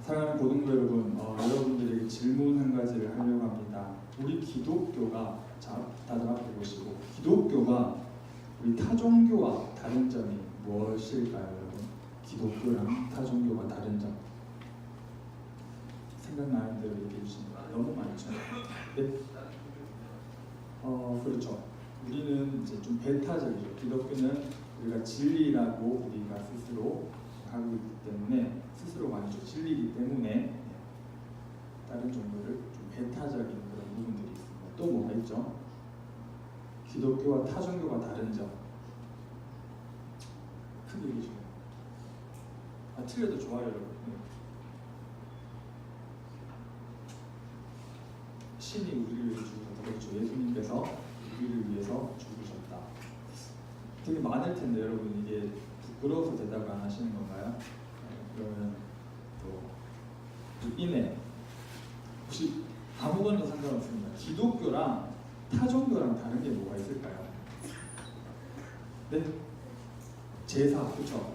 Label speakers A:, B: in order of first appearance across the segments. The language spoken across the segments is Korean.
A: 사랑하는 고등부 여러분, 여러분들에게 질문 한 가지를 하려고 합니다. 우리 기독교가, 자, 다들 앞에 보시고, 기독교가 우리 타종교와 다른 점이 무엇일까요, 여러분? 기독교랑 타종교가 다른 점. 생각나는 대로 얘기해 주십니다. 너무 많죠? 네? 그렇죠. 우리는 이제 좀 배타적이죠. 기독교는 우리가 진리라고 우리가 스스로 하고 있기 때문에, 스스로 말이죠. 진리이기 때문에 다른 종교를 좀 배타적인 그런 부분들이 있습니다. 또 뭐가 있죠? 기독교와 타종교가 다른 점. 크게 얘기해 주세요. 틀려도 좋아요, 여러분. 신이 우리를 위해 죽으셨다. 그렇죠. 예수님께서 우리를 위해서 죽으셨다. 되게 많을 텐데 여러분, 이게 부끄러워서 대답을 안 하시는 건가요? 그러면 또 인해 혹시 아무거나 상관없습니다. 기독교랑 타종교랑 다른 게 뭐가 있을까요? 네? 제사, 그렇죠.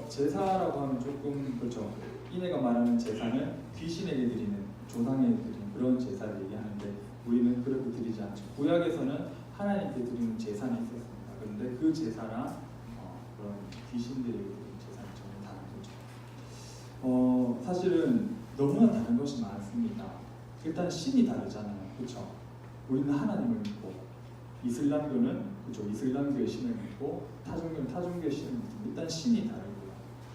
A: 제사라고 하면 조금 그렇죠. 인해가 말하는 제사는 귀신에게 드리는, 조상에게 드리는 그런 제사를 얘기하는데, 우리는 그렇게 드리지 않죠. 구약에서는 하나님께 드리는 제사는 있었습니다. 그런데 그 제사랑 그런 귀신들에게 드리는 제사는 전혀 다른 거죠. 사실은 너무나 다른 것이 많습니다. 일단 신이 다르잖아요. 그렇죠? 우리는 하나님을 믿고, 이슬람교는 그렇죠. 이슬람교의 신을 믿고, 타종교는 타종교의 신을 믿고, 일단 신이 다르고요.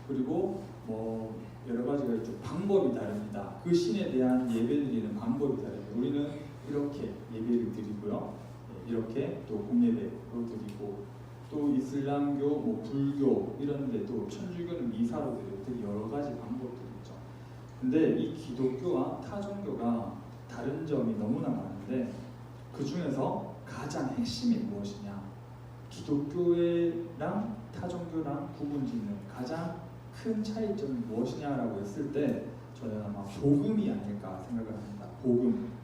A: 그리고 뭐 여러 가지가 있죠. 방법이 다릅니다. 그 신에 대한 예배드리는 방법이 다릅니다. 우리는 이렇게 예배를 드리고요. 이렇게 또 공예배로 드리고, 또 이슬람교, 뭐 불교 이런 데도, 천주교는 미사로 드리고, 되게 여러 가지 방법들이 있죠. 근데 이 기독교와 타종교가 다른 점이 너무나 많은데, 그 중에서 가장 핵심이 무엇이냐? 기독교랑 타종교랑 구분짓는 가장 큰 차이점이 무엇이냐라고 했을 때, 저는 아마 복음이 아닐까 생각을 합니다. 복음.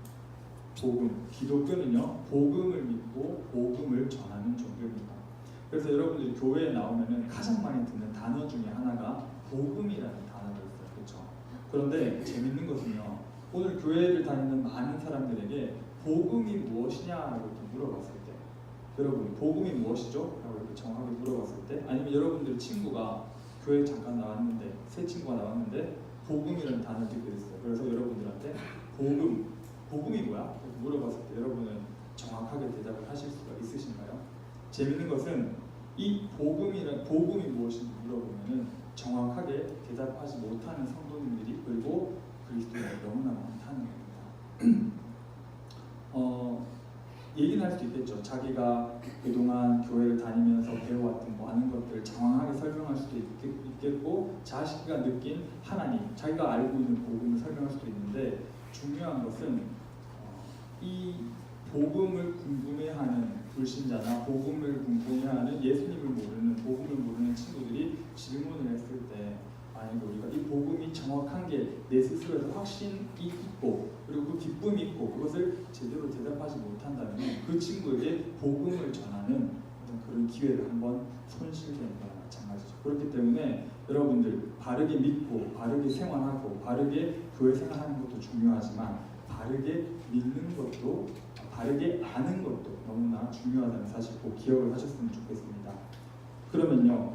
A: 기독교는요, 복음을 믿고 복음을 전하는 종교입니다. 그래서 여러분들이 교회에 나오면은 가장 많이 듣는 단어 중에 하나가 복음이라는 단어가 있어요. 그렇죠? 그런데 재밌는 것은요, 오늘 교회를 다니는 많은 사람들에게 복음이 무엇이냐라고 물어봤을 때, 여러분 복음이 무엇이죠? 라고 이렇게 정확하게 물어봤을 때, 아니면 여러분들 친구가 교회 잠깐 나왔는데, 새 친구가 나왔는데 복음이라는 단어를 듣게 됐어요. 그래서 여러분들한테 복음이 뭐야? 이렇게 물어봤을 때 여러분은 정확하게 대답을 하실 수가 있으신가요? 재밌는 것은 이 복음이 무엇인지 물어보면은 정확하게 대답하지 못하는 성도님들이, 그리고 그리스도인이 너무나 많다는 겁니다. 얘기는 할 수 있겠죠. 자기가 그동안 교회를 다니면서 배워왔던 많은 것들을 장황하게 설명할 수도 있겠고, 자기가 느낀 하나님, 자기가 알고 있는 복음을 설명할 수도 있는데, 중요한 것은 이 복음을 궁금해하는 불신자나 복음을 궁금해하는 예수님을 모르는, 복음을 모르는 친구들이 질문을 했을 때, 만약에 우리가 이 복음이 정확한 게 내 스스로에서 확신이 있고, 그리고 그 기쁨이 있고, 그것을 제대로 대답하지 못한다면 그 친구에게 복음을 전하는 어떤 그런 기회를 한번 손실되는 거나 마찬가지죠. 그렇기 때문에 여러분들 바르게 믿고, 바르게 생활하고, 바르게 교회 생활하는 것도 중요하지만, 바르게 믿는 것도, 바르게 아는 것도 너무나 중요하다는 사실 꼭 기억을 하셨으면 좋겠습니다. 그러면요,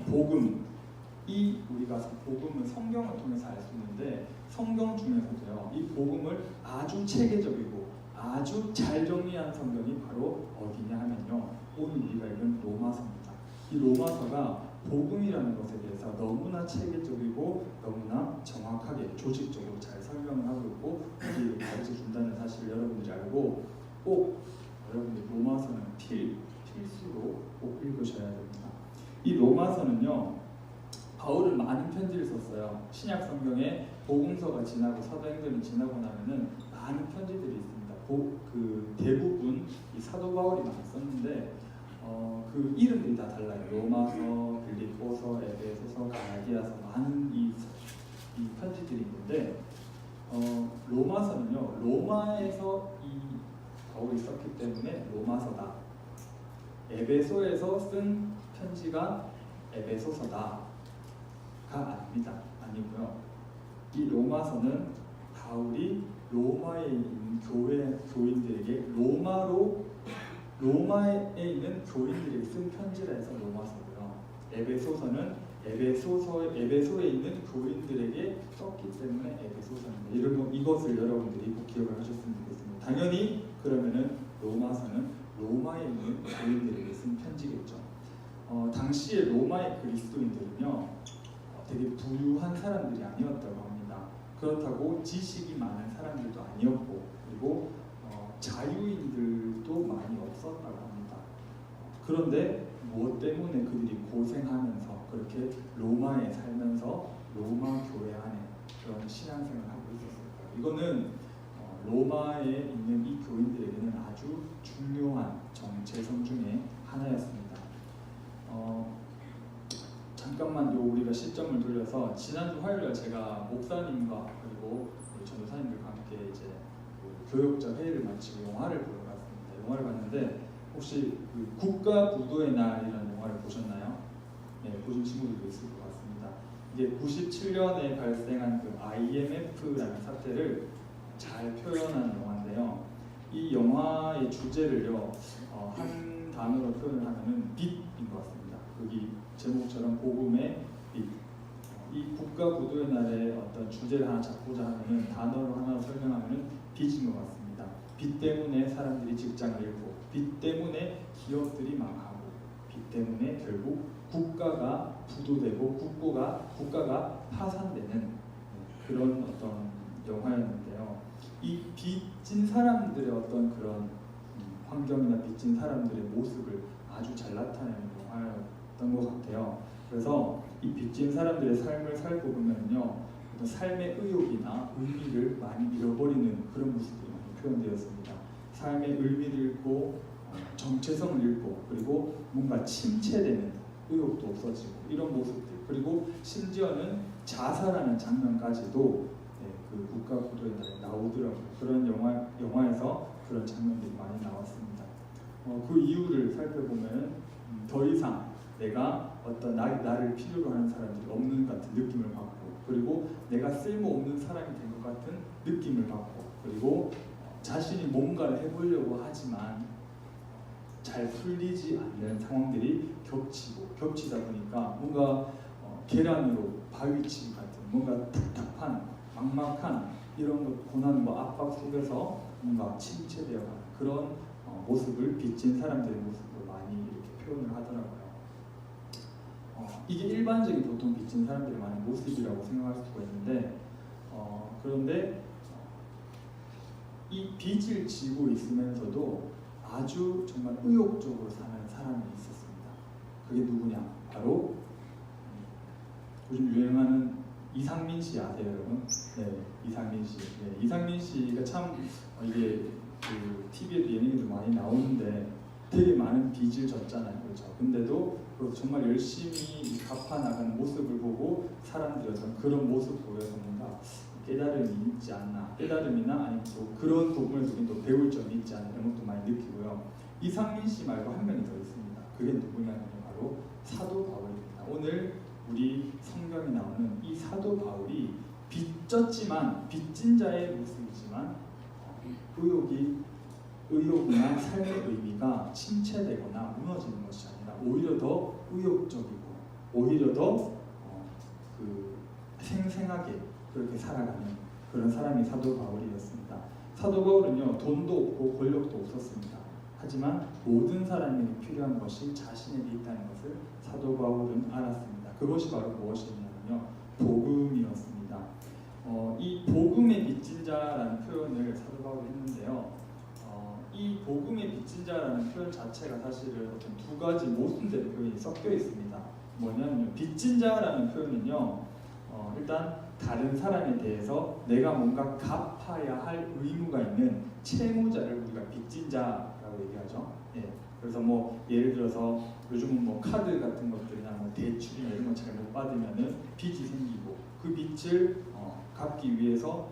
A: 우리가 복음은 성경을 통해서 알 수 있는데, 성경 중에서도요, 이 복음을 아주 체계적이고 아주 잘 정리한 성경이 바로 어디냐 하면요, 오늘 우리가 읽은 로마서입니다. 이 로마서가 복음이라는 것에 대해서 너무나 체계적이고 너무나 정확하게 조직적으로 잘 설명을 하고 있고, 우리에게 가르쳐 준다는 사실을 여러분들이 알고, 꼭 여러분들 로마서는 필수로 꼭 읽으셔야 됩니다. 이 로마서는요, 바울은 많은 편지를 썼어요. 신약 성경에 복음서가 지나고 사도행전이 지나고 나면은 많은 편지들이 있습니다. 그 대부분 이 사도 바울이 많이 썼는데, 그 이름들이 다 달라요. 로마서, 빌립보서, 에베소서, 갈라디아서, 많은 이 편지들이 있는데, 로마서는요, 로마에서 이 바울이 썼기 때문에 로마서다. 에베소에서 쓴 편지가 에베소서다. 아닙니다. 아니고요. 이 로마서는 바울이 로마에 있는 교인들에게 로마에 있는 교인들에게 쓴 편지라 해서 로마서고요. 에베소서는 에베소에 있는 교인들에게 썼기 때문에 에베소서입니다. 이것을 여러분들이 꼭 기억을 하셨으면 좋겠습니다. 당연히 그러면은 로마서는 로마에 있는 교인들에게 쓴 편지겠죠. 당시에 로마의 그리스도인들은요, 되게 부유한 사람들이 아니었다고 합니다. 그렇다고 지식이 많은 사람들도 아니었고, 그리고 자유인들도 많이 없었다고 합니다. 그런데 무엇 때문에 그들이 고생하면서 그렇게 로마에 살면서 로마 교회 안에 그런 신앙생활을 하고 있었을까요? 이거는 로마에 있는 이 교인들에게는 아주 중요한 정체성 중에 하나였습니다. 잠깐만 우리가 시점을 돌려서 지난주 화요일에 제가 목사님과 그리고 우리 전도사님들과 함께 이제 교역자 회의를 마치고 영화를 보러 갔습니다. 영화를 봤는데 혹시 그 국가부도의 날이라는 영화를 보셨나요? 네, 보신 친구들도 있을 것 같습니다. 이게 97년에 발생한 그 IMF라는 사태를 잘 표현한 영화인데요. 이 영화의 주제를요, 한 단어로 표현을 하면은 빛인 것 같습니다. 여기 제목처럼 복음의 빛. 이 국가부도의 날에 어떤 주제를 하나 잡고자 하면은 단어로 하나 설명하면은 빛인 것 같습니다. 빛 때문에 사람들이 직장을 잃고, 빛 때문에 기업들이 망하고, 빛 때문에 결국 국가가 부도되고 국가가 파산되는 그런 어떤 영화였는데요. 이 빚진 사람들의 어떤 그런 환경이나 빚진 사람들의 모습을 아주 잘 나타내는 영화였던 것 같아요. 그래서 이 빚진 사람들의 삶을 살고 보면요, 삶의 의욕이나 의미를 많이 잃어버리는 그런 모습들이 많이 표현되었습니다. 삶의 의미를 잃고 정체성을 잃고, 그리고 뭔가 침체되는 의욕도 없어지고 이런 모습들, 그리고 심지어는 자살하는 장면까지도 그 국가부도에 나오더라고요. 그런 영화에서 그런 장면들이 많이 나왔습니다. 그 이유를 살펴보면 더 이상 내가 어떤 나를 필요로 하는 사람들이 없는 같은 느낌을 받고, 그리고 내가 쓸모없는 사람이 된 것 같은 느낌을 받고, 그리고 자신이 뭔가를 해보려고 하지만 잘 풀리지 않는 상황들이 겹치다 보니까 뭔가 계란으로 바위치기 같은 뭔가 답답한 막막한 이런 고난과 압박 속에서 뭔가 침체되어가는 그런 모습을 빚진 사람들의 모습을 많이 이렇게 표현을 하더라고요. 이게 일반적인 보통 빚진 사람들의 많은 모습이라고 생각할 수가 있는데, 그런데 이 빚을 지고 있으면서도 아주 정말 의욕적으로 사는 사람이 있었습니다. 그게 누구냐? 바로 요즘 유행하는 이상민 씨 아세요, 여러분? 네, 이상민 씨. 네, 이상민 씨가 참 이게 그 TV에도 예능에도 많이 나오는데 되게 많은 빚을 졌잖아요, 그렇죠? 근데도 정말 열심히 갚아 나가는 모습을 보고 사람들이 어떤 그런 모습 보여서 뭔가 깨달음이 있지 않나, 깨달음이나 아니면 또 그런 부분에서 또 배울 점이 있지 않나 이런 것도 많이 느끼고요. 이상민 씨 말고 한 명이 더 있습니다. 그게 누구냐면 바로 사도 바울입니다. 오늘 우리 성경에 나오는 이 사도 바울이 빚졌지만, 빚진 자의 모습이지만 의욕이나 삶의 의미가 침체되거나 무너지는 것이 아니라 오히려 더 의욕적이고 오히려 더 생생하게 그렇게 살아가는 그런 사람이 사도 바울이었습니다. 사도 바울은요, 돈도 없고 권력도 없었습니다. 하지만 모든 사람에게 필요한 것이 자신에게 있다는 것을 사도 바울은 알았습니다. 그것이 바로 무엇이냐면요, 복음이었습니다. 이 복음의 빚진 자라는 표현을 사도 바울이 했는데요, 이 복음의 빚진 자라는 표현 자체가 사실은 어떤 두 가지 모순된 표현이 섞여 있습니다. 뭐냐면요, 빚진 자라는 표현은요, 일단 다른 사람에 대해서 내가 뭔가 갚아야 할 의무가 있는 채무자를 우리가 빚진 자라고 얘기하죠. 예. 그래서 뭐 예를 들어서 요즘은 뭐 카드 같은 것들이나 뭐 대출이나 이런 거 잘 못 받으면은 빚이 생기고, 그 빚을 갚기 위해서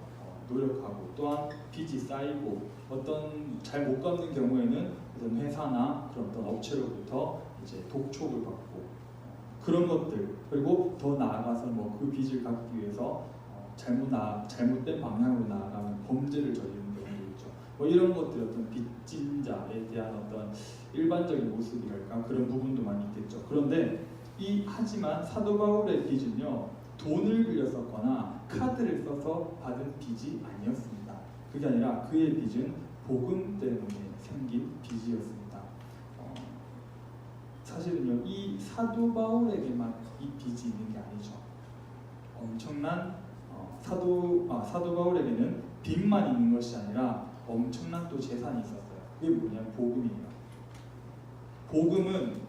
A: 노력하고, 또한 빚이 쌓이고 어떤 잘 못 갚는 경우에는 어떤 회사나 그런 어떤 업체로부터 이제 독촉을 받고 그런 것들, 그리고 더 나아가서 뭐 그 빚을 갚기 위해서 잘못된 방향으로 나아가면 범죄를 저지르는 경우도 있죠. 뭐 이런 것들이 어떤 빚진 자에 대한 어떤 일반적인 모습이랄까 그런 부분도 많이 있겠죠. 그런데 하지만 사도 바울의 빚은요 돈을 빌렸었거나 카드를 써서 받은 빚이 아니었습니다. 그게 아니라 그의 빚은 복음 때문에 생긴 빚이었습니다. 사실은요 이 사도 바울에게만 이 빚이 있는 게 아니죠. 엄청난 사도 바울에게는 빚만 있는 것이 아니라 엄청난 또 재산이 있었어요. 그게 뭐냐면 복음이에요. 복음은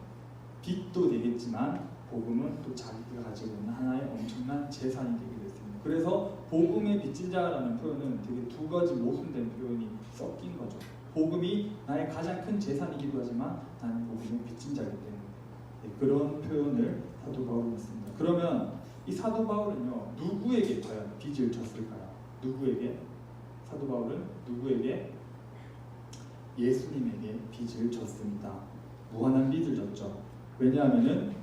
A: 빚도 되겠지만 복음은 또 자기가 가지고 있는 하나의 엄청난 재산이 되게 됐습니다. 그래서 복음의 빚진 자라는 표현은 되게 두 가지 모순된 표현이 섞인 거죠. 복음이 나의 가장 큰 재산이기도 하지만 나는 복음의 빚진 자이기 때문에 그런 표현을 사도 바울이 했습니다. 그러면 이 사도 바울은요 누구에게 과연 빚을 졌을까요? 누구에게? 사도 바울은 누구에게? 예수님에게 빚을 졌습니다. 무한한 빚을 졌죠. 왜냐하면은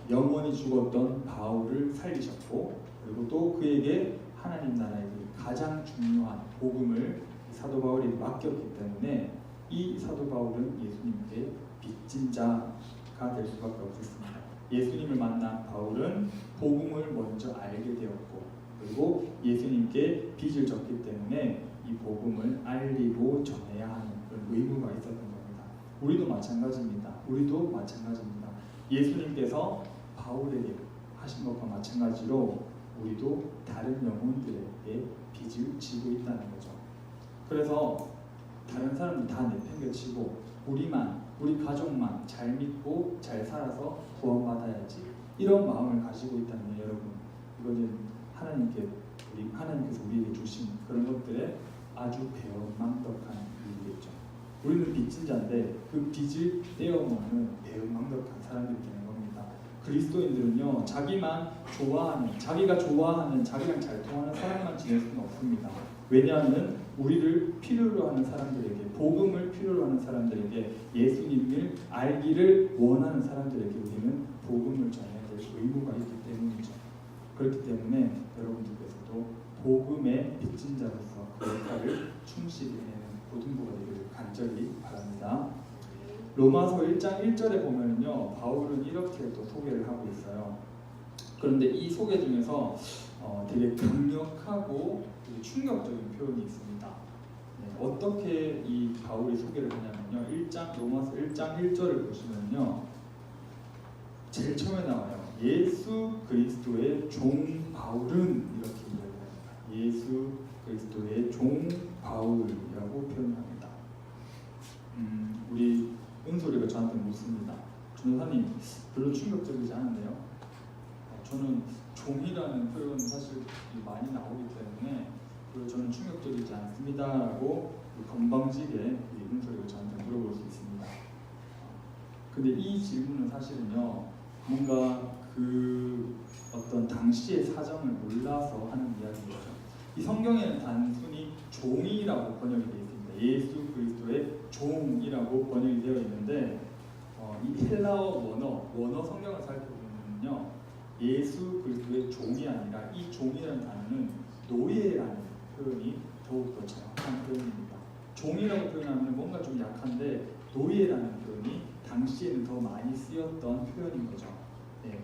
A: 영원히 죽었던 바울을 살리셨고 그리고 또 그에게 하나님 나라의 가장 중요한 복음을 사도 바울에게 맡겼기 때문에 이 사도 바울은 예수님께 빚진 자가 될 수밖에 없었습니다. 예수님을 만난 바울은 복음을 먼저 알게 되었고 그리고 예수님께 빚을 졌기 때문에 이 복음을 알리고 전해야 하는 그런 의무가 있었던 겁니다. 우리도 마찬가지입니다. 예수님께서 바울에게 하신 것과 마찬가지로 우리도 다른 영혼들에게 빚을 지고 있다는 거죠. 그래서 다른 사람들 다 내팽개치고 우리 가족만 잘 믿고 잘 살아서 구원받아야지 이런 마음을 가지고 있다면 여러분 이거는 하나님께서 우리에게 주신 그런 것들에 아주 배은망덕한 일이겠죠. 우리는 빚진 자인데 그 빚을 떼어먹는 배은망덕한 사람들이 되는 겁니다. 그리스도인들은요 자기가 좋아하는 자기랑 잘 통하는 사람만 지낼 수는 없습니다. 왜냐하면 우리를 필요로 하는 사람들에게 복음을 필요로 하는 사람들에게 예수님을 알기를 원하는 사람들에게 우리는 복음을 전해야 될 의무가 있기 때문이죠. 그렇기 때문에 여러분들께서도 복음의 빚진 자로서 그 역할을 충실히 해내는 고등부가 되기를 간절히 바랍니다. 로마서 1장 1절에 보면요 바울은 이렇게 또 소개를 하고 있어요. 그런데 이 소개 중에서 되게 강력하고 되게 충격적인 표현이 있습니다. 어떻게 이 바울이 소개를 하냐면요 로마서 1장 1절을 보시면요 제일 처음에 나와요. 예수 그리스도의 종 바울은 이렇게 이야기합니다. 예수 그리스도의 종 바울이라고 표현합니다. 우리 은솔이가 저한테 묻습니다. 전도사님 별로 충격적이지 않은데요? 저는 종이라는 표현은 사실 많이 나오기 때문에 그리고 저는 충격적이지 않습니다라고 건방지게 은솔이가 저한테 물어볼 수 있습니다. 근데 이 질문은 사실은요 뭔가 그 어떤 당시의 사정을 몰라서 하는 이야기죠. 이 성경에는 단순히 종이라고 번역이 되어 있습니다. 예수 그리스도의 종이라고 번역이 되어 있는데 이 헬라어 원어 성경을 살펴보면요 예수 그리스도의 종이 아니라 이 종이라는 단어는 노예라는 표현이 더욱더 정확한 표현입니다. 종이라고 표현하면 뭔가 좀 약한데 노예라는 표현이 당시에는 더 많이 쓰였던 표현인 거죠.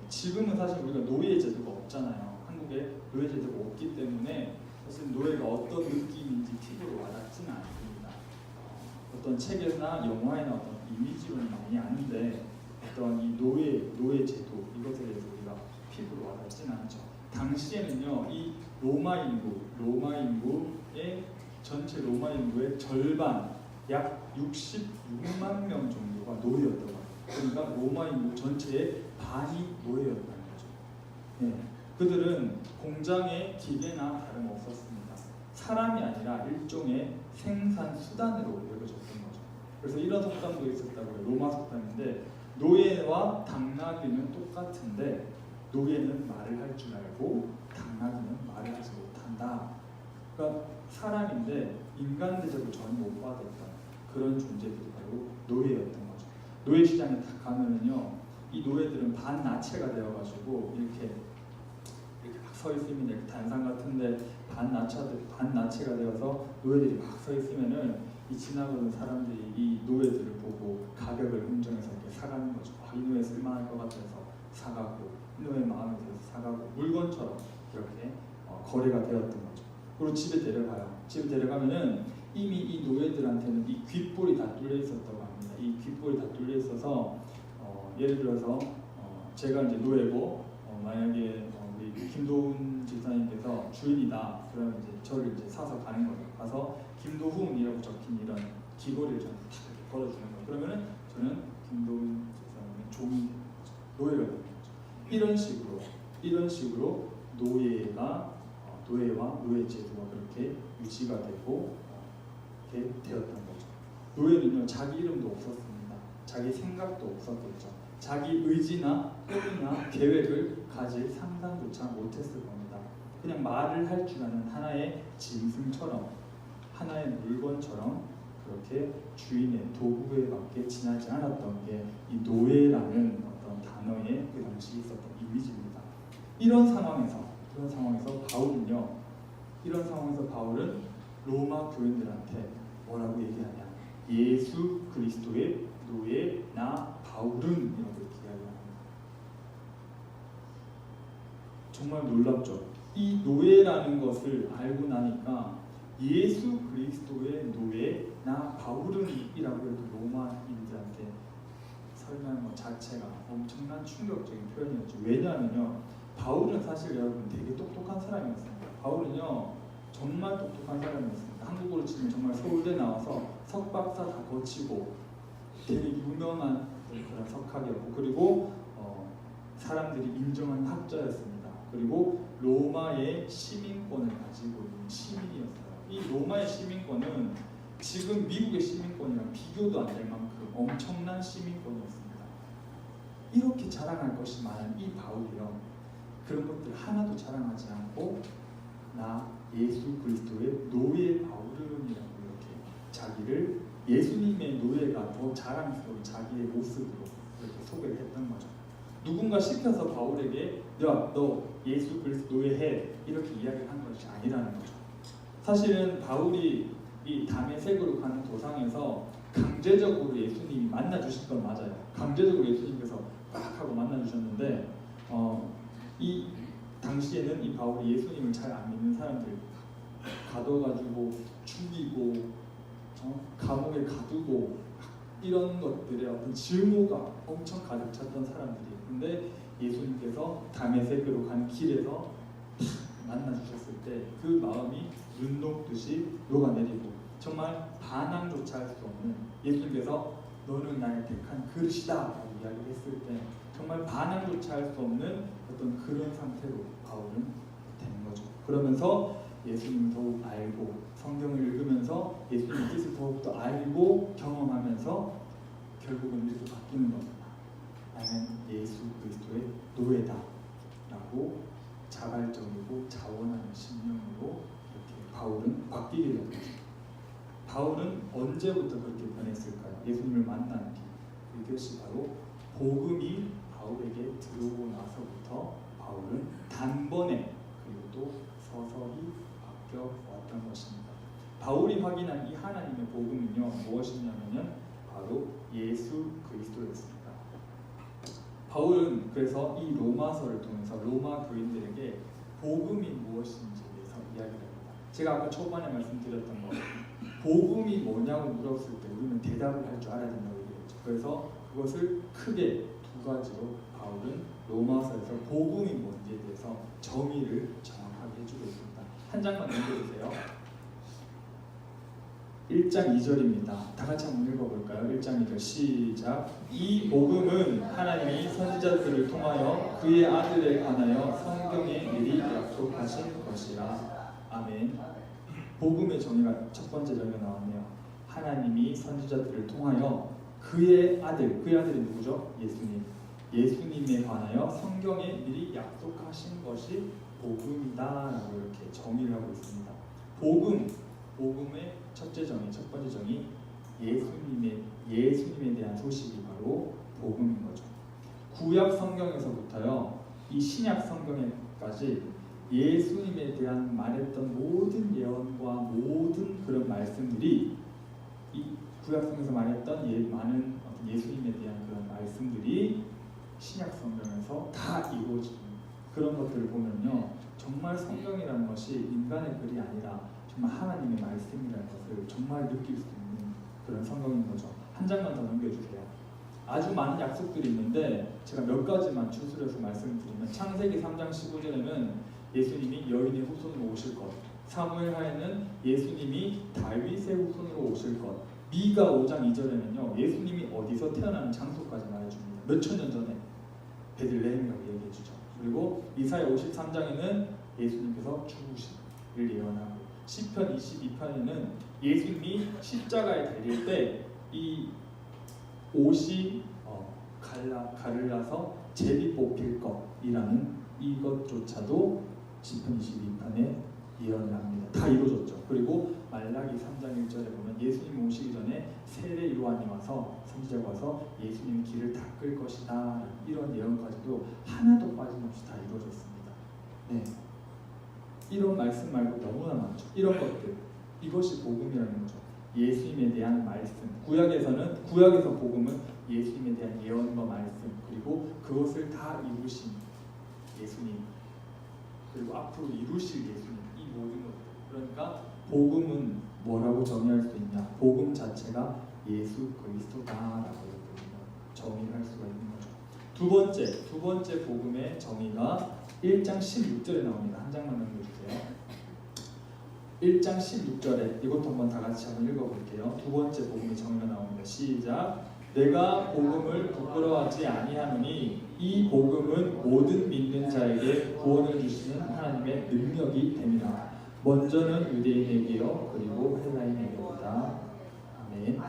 A: 지금은 사실 우리가 노예 제도가 없잖아요. 한국에 노예 제도가 없기 때문에 사실 노예가 어떤 느낌인지 피부로 와닿지는 않습니다. 어떤 책이나 영화에나 어떤 이미지로는 많이 아는데 어떤 이 노예 제도 이것에 대해서 우리가 피부로 와닿지는 않죠. 당시에는요 이 로마 인구의 전체 로마 인구의 절반 약 66만 명 정도가 노예였다고 합니다. 그러니까 로마 인구 전체의 반이 노예였다는 거죠. 그들은 공장의 기계나 다름없었습니다. 사람이 아니라 일종의 생산 수단으로 여겨졌던 거죠. 그래서 이런 속담도 있었다고요. 로마 속담인데 노예와 당나귀는 똑같은데 노예는 말을 할 줄 알고 당나귀는 말을 하지 못한다. 그러니까 사람인데 인간 대접을 전혀 못 받았던 그런 존재들이 바로 노예였던 거죠. 노예 시장에 딱 가면은요 이 노예들은 반나체가 되어가지고 이렇게 막 서 있으면 이렇게 단상 같은데 반나체가 되어서 노예들이 막 서 있으면은 이 지나가는 사람들이 이 노예들을 보고 가격을 흥정해서 이렇게 사가는 거죠. 이 노예 쓸만할 것 같아서 사가고, 이 노예 마음에 들어서 사가고, 물건처럼 이렇게 거래가 되었던 거죠. 그리고 집에 데려가요. 집에 데려가면은 이미 이 노예들한테는 이 귓볼이 다 뚫려 있었다고 합니다. 이 귓볼이 다 뚫려 있어서 예를 들어서 제가 이제 노예고 만약에 우리 김도훈 집사님께서 주인이다. 그러면 이제 저를 이제 사서 가는 거죠. 가서 김도훈이라고 적힌 이런 귀걸이를 저한테 탁 이렇게 걸어주는 거예요. 그러면은 저는 김도훈 집사님의 종이 되는 거죠. 노예가 되는 거죠. 이런 식으로 노예와 노예 제도가 그렇게 유지가 되고 이렇게 되었던 거죠. 노예는요 자기 이름도 없었습니다. 자기 생각도 없었겠죠. 자기 의지나 꿈이나 계획을 가질 상상조차 못했을 겁니다. 그냥 말을 할 줄 아는 하나의 짐승처럼, 하나의 물건처럼 그렇게 주인의 도구에밖에 지나지 않았던 게 이 노예라는 어떤 단어에 그 당시 있었던 이미지입니다. 이런 상황에서 바울은 로마 교인들한테 뭐라고 얘기하냐? 예수 그리스도의 노예 나 바울은 이렇게 이야기합니다. 정말 놀랍죠. 이 노예라는 것을 알고 나니까 예수 그리스도의 노예 나 바울은이라고 해도 로마인들한테 설명한 것 자체가 엄청난 충격적인 표현이었죠. 왜냐하면요, 바울은 사실 여러분 되게 똑똑한 사람이었습니다. 바울은요 정말 똑똑한 사람이었습니다. 한국으로 치면 정말 서울대 나와서 석박사 다 거치고 되게 유명한 그런 석학이었고, 그리고 사람들이 인정한 학자였습니다. 그리고 로마의 시민권을 가지고 있는 시민이었어요. 이 로마의 시민권은 지금 미국의 시민권이랑 비교도 안 될 만큼 엄청난 시민권이었습니다. 이렇게 자랑할 것이 많은 이 바울이요, 그런 것들 하나도 자랑하지 않고 나 예수 그리스도의 노예 바울은이라고 이렇게 자기를 예수님의 노예가 더 자랑스러운 자기의 모습으로 이렇게 소개를 했던 거죠. 누군가 시켜서 바울에게 야, 너 예수 그리스도 노예해 이렇게 이야기를 한 것이 아니라는 거죠. 사실은 바울이 이 다메섹으로 가는 도상에서 강제적으로 예수님이 만나주실 건 맞아요. 강제적으로 예수님께서 딱 하고 만나주셨는데 이 당시에는 이 바울이 예수님을 잘 안 믿는 사람들 가둬가지고 죽이고 감옥에 가두고 이런 것들의 어떤 증오가 엄청 가득 찼던 사람들이, 근데 예수님께서 다메섹으로 가는 길에서 만나주셨을 때 그 마음이 눈 녹듯이 녹아내리고 정말 반항조차 할 수 없는, 예수님께서 너는 나의 택한 그릇이다 라고 이야기를 했을 때 정말 반항조차 할 수 없는 어떤 그런 상태로 바울은 된 거죠. 그러면서 예수님을 더욱 알고 성경을 읽으면서 예수님의 뜻을 더욱더 알고 경험하면서 결국은 이렇게 바뀌는 겁니다. 나는 예수 그리스도의 노예다 라고 자발적이고 자원하는 신념으로 이렇게 바울은 바뀌게 된 거죠. 바울은 언제부터 그렇게 변했을까요? 예수님을 만난 뒤. 그것이 바로 복음이 바울에게 들어오고 나서부터 바울은 단번에 그리고 또 서서히 바뀌어 왔던 것입니다. 바울이 확인한 이 하나님의 복음은요 무엇이냐면요 바로 예수 그리스도였습니다. 바울은 그래서 이 로마서를 통해서 로마 교인들에게 복음이 무엇인지에 대해서 이야기를 합니다. 제가 아까 초반에 말씀드렸던 거, 복음이 뭐냐고 물었을 때 우리는 대답을 할 줄 알아야 된다고 얘기했죠. 그래서 그것을 크게 두 가지로 바울은 로마서에서 복음이 뭔지에 대해서 정의를 정확하게 해주고 있습니다. 한 장만 넘겨주세요. 1장 2절입니다. 다 같이 한번 읽어볼까요? 1장 2절 시작. 이 복음은 하나님이 선지자들을 통하여 그의 아들에 관하여 성경에 미리 약속하신 것이라. 아멘. 복음의 정의가 첫 번째 정의가 나왔네요. 하나님이 선지자들을 통하여 그의 아들이 누구죠? 예수님에 관하여 성경에 미리 약속하신 것이 복음이다라고 이렇게 정의를 하고 있습니다. 복음의 첫 번째 정의, 예수님에 대한 소식이 바로 복음인 거죠. 구약 성경에서부터요, 이 신약 성경에까지 예수님에 대한 말했던 모든 예언과 모든 그런 말씀들이 이 구약성에서 말했던 많은 예수님에 대한 그런 말씀들이 신약 성경에서 다 이루어지는 그런 것들을 보면요, 정말 성경이라는 것이 인간의 글이 아니라 정말 하나님의 말씀이라는 것을 정말 느낄 수 있는 그런 성경인 거죠. 한 장만 더 넘겨주세요. 아주 많은 약속들이 있는데 제가 몇 가지만 추스려서 말씀드리면, 창세기 3장 15절에는 예수님이 여인의 후손으로 오실 것, 사무엘하에는 예수님이 다윗의 후손으로 오실 것, 미가 5장 2절에는요 예수님이 어디서 태어나는 장소까지 말해줍니다. 몇천 년 전에 베들레헴이라고 얘기해주죠. 그리고 이사야 53장에는 예수님께서 죽으심을 예언하고, 시편 22편에는 예수님이 십자가에 달릴 때 이 옷이 가를나서 제비 뽑힐 것이라는 이것조차도 시편 22편에 예언을 합니다. 다 이루어졌죠. 그리고 말라기 3장 1절에 보면 예수님 오시기 전에 세례 요한이 와서, 선지자가 와서 예수님 길을 닦을 것이다, 이런 예언까지도 하나도 빠짐없이 다 이루어졌습니다. 네, 이런 말씀 말고 너무나 많죠. 이런 것들, 이것이 복음이라는 거죠. 예수님에 대한 말씀, 구약에서 복음은 예수님에 대한 예언과 말씀, 그리고 그것을 다 이루신 예수님, 그리고 앞으로 이루실 예수님, 이 모든 것들. 그러니까 복음은 뭐라고 정의할 수 있냐? 복음 자체가 예수 그리스도다라고 정의를 할 수가 있는 거죠. 두 번째 복음의 정의가 1장 16절에 나옵니다. 한 장만 넘겨주세요. 1장 16절에 이것도 한번 다 같이 한번 읽어볼게요. 두 번째 복음의 정의가 나옵니다. 시작. 내가 복음을 부끄러워하지 아니하노니 이 복음은 모든 믿는 자에게 구원을 주시는 하나님의 능력이 됨이라. 먼저는 유대인에게요 그리고 헬라인에게보다. 아멘.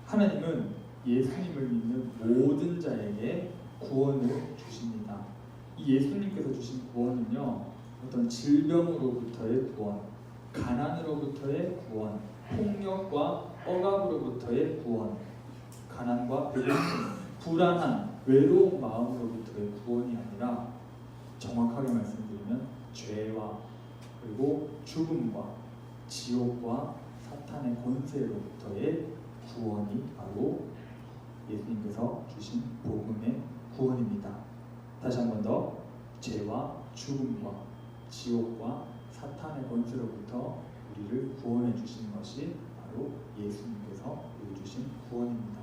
A: 하나님은 예수님을 믿는 모든 자에게 구원을 주십니다. 이 예수님께서 주신 구원은요, 어떤 질병으로부터의 구원, 가난으로부터의 구원, 폭력과 억압으로부터의 구원, 가난과 배고픔, 불안한 외로운 마음으로부터의 구원이 아니라, 정확하게 말씀드리면 죄와 그리고 죽음과 지옥과 사탄의 권세로부터의 구원이 바로 예수님께서 주신 복음의 구원입니다. 다시 한 번 더, 죄와 죽음과 지옥과 사탄의 권세로부터 우리를 구원해 주신 것이 바로 예수님께서 우리 주신 구원입니다.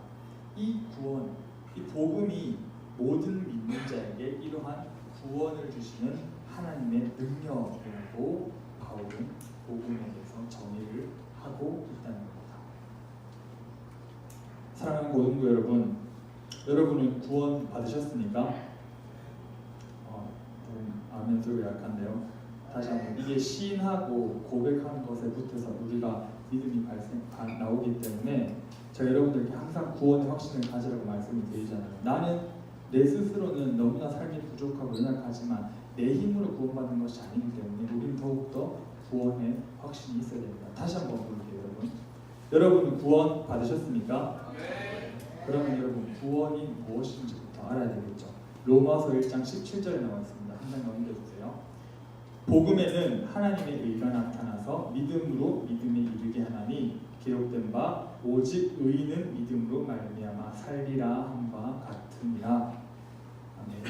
A: 이 구원, 이 복음이 모든 믿는 자에게 이러한 구원을 주시는 하나님의 능력이라고 바울은 복음에 대해서 정의를 하고 있다는 겁니다. 사랑하는 고등부 여러분, 여러분은 구원 받으셨습니까? 아멘 소리가 약한데요. 다시 한번, 이게 시인하고 고백하는 것에 붙어서 우리가 믿음이 나오기 때문에 제가 여러분들께 항상 구원의 확신을 가지라고 말씀을 드리잖아요. 나는 내 스스로는 너무나 삶이 부족하고 연약하지만 내 힘으로 구원받는 것이 아니기 때문에 우리는 더욱더 구원의 확신이 있어야 됩니다. 다시 한번 볼게요. 여러분은 구원 받으셨습니까? 네. 그러면 여러분 구원이 무엇인지부터 알아야 되겠죠. 로마서 1장 17절에 나와 있습니다. 한 장 넘겨주세요. 복음에는 하나님의 의가 나타나서 믿음으로 믿음에 이르게 하나니 기록된 바 오직 의인은 믿음으로 말미암아 살리라 함과 같으니라. 아멘.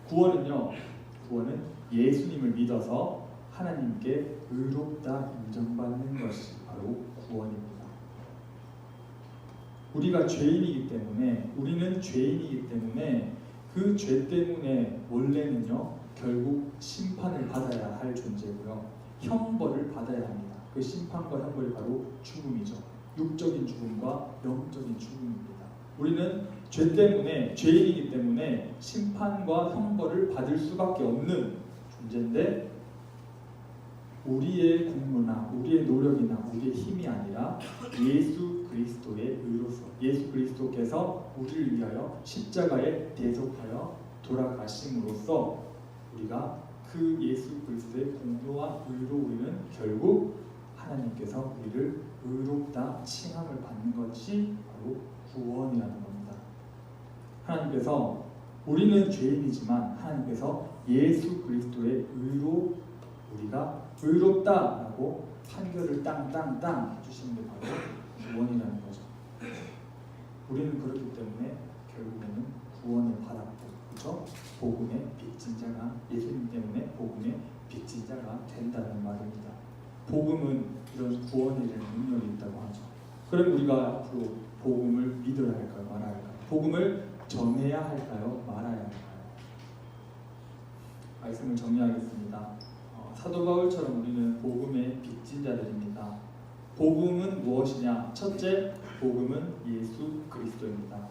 A: 구원은 예수님을 믿어서 하나님께 의롭다 인정받는 것이 바로 구원입니다. 우리는 죄인이기 때문에 그 죄 때문에 원래는요 결국 심판을 받아야 할 존재고요, 형벌을 받아야 합니다. 그 심판과 형벌이 바로 죽음이죠. 육적인 죽음과 영적인 죽음입니다. 우리는 죄 때문에, 죄인이기 때문에 심판과 형벌을 받을 수밖에 없는 존재인데, 우리의 공로나 우리의 노력이나 우리의 힘이 아니라 예수 그리스도의 의로서, 예수 그리스도께서 우리를 위하여 십자가에 대속하여 돌아가심으로써 우리가 그 예수 그리스도의 공로와 의로 우리는 결국 하나님께서 우리를 의롭다 칭함을 받는 것이 바로 구원이라는 겁니다. 하나님께서, 우리는 죄인이지만 하나님께서 예수 그리스도의 의로 우리가 의롭다라고 판결을 땅땅땅 해주시는 게 바로 구원이라는 거죠. 우리는 그렇기 때문에 결국에는 구원을 받았고, 그렇죠? 복음의 빚진 자가, 예수님 때문에 복음의 빚진 자가 된다는 말입니다. 복음은 이런 구원에 대한 능력이 있다고 하죠. 그럼 우리가 앞으로 복음을 믿어야 할까요? 말아야 할까요? 복음을 전해야 할까요? 말아야 할까요? 말씀을 정리하겠습니다. 사도 바울처럼 우리는 복음의 빚진 자들입니다. 복음은 무엇이냐? 첫째, 복음은 예수 그리스도입니다.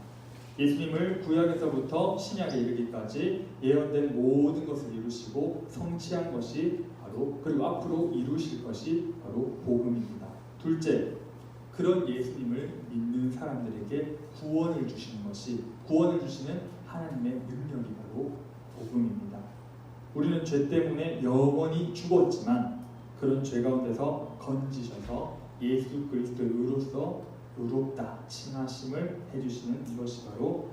A: 예수님을 구약에서부터 신약에 이르기까지 예언된 모든 것을 이루시고 성취한 것이 바로, 그리고 앞으로 이루실 것이 바로 복음입니다. 둘째, 그런 예수님을 믿는 사람들에게 구원을 주시는 것이, 구원을 주시는 하나님의 능력이 바로 복음입니다. 우리는 죄 때문에 영원히 죽었지만 그런 죄 가운데서 건지셔서 예수 그리스도의 의로서 의롭다 칭하심을 해주시는 이것이 바로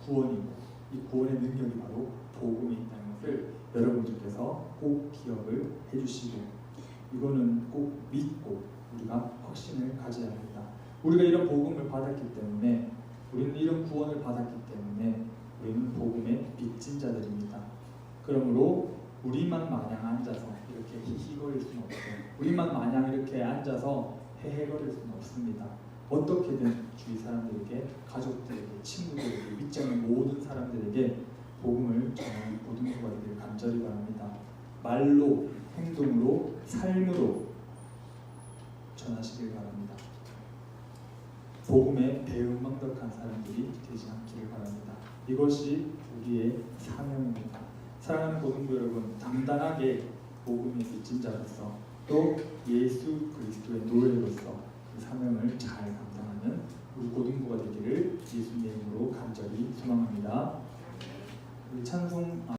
A: 구원이고, 이 구원의 능력이 바로 복음이 있다는 것을 여러분들께서 꼭 기억을 해주시고, 이거는 꼭 믿고 우리가 확신을 가져야 합니다. 우리가 이런 복음을 받았기 때문에, 우리는 이런 구원을 받았기 때문에 우리는 복음의 빚진 자들입니다. 그러므로 우리만 마냥 앉아서 이렇게 히히거릴 수는 없어요. 우리만 마냥 이렇게 앉아서 헤헤거릴 수는 없습니다. 어떻게든 주위 사람들에게, 가족들에게, 친구들에게, 밑장의 모든 사람들에게 복음을 전하는 모든 수가 되길 간절히 바랍니다. 말로, 행동으로, 삶으로 전하시길 바랍니다. 복음에 배은망덕한 사람들이 되지 않기를 바랍니다. 이것이 우리의 사명입니다. 사랑하는 고등부 여러분, 당당하게 복음의 빚진 자로서 또 예수 그리스도의 노예로서 그 사명을 잘 감당하시기